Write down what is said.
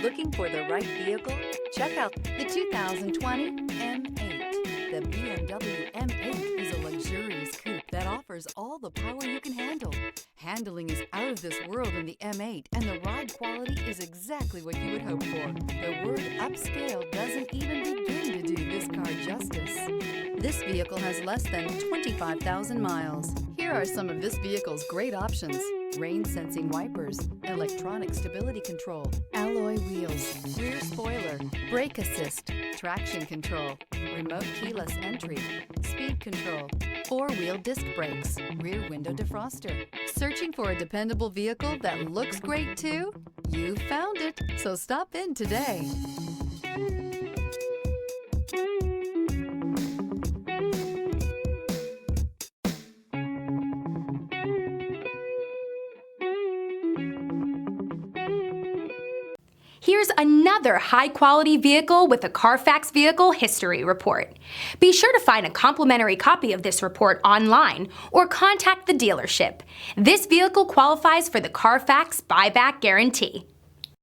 Looking for the right vehicle? Check out the 2020 M8. The Bmw M8 is a luxurious coupe that offers all the power you can handle. Handling is out of this world in the M8, and the ride quality is exactly what you would hope for. The word upscale doesn't even begin to do this car justice. This vehicle has less than 25,000 miles. Here are some of this vehicle's great options: rain-sensing wipers, electronic stability control, alloy wheels, rear spoiler, brake assist, traction control, remote keyless entry, speed control, four-wheel disc brakes, rear window defroster. Searching for a dependable vehicle that looks great too? You found it, so stop in today. Here's another high-quality vehicle with a Carfax Vehicle History Report. Be sure to find a complimentary copy of this report online or contact the dealership. This vehicle qualifies for the Carfax Buyback Guarantee.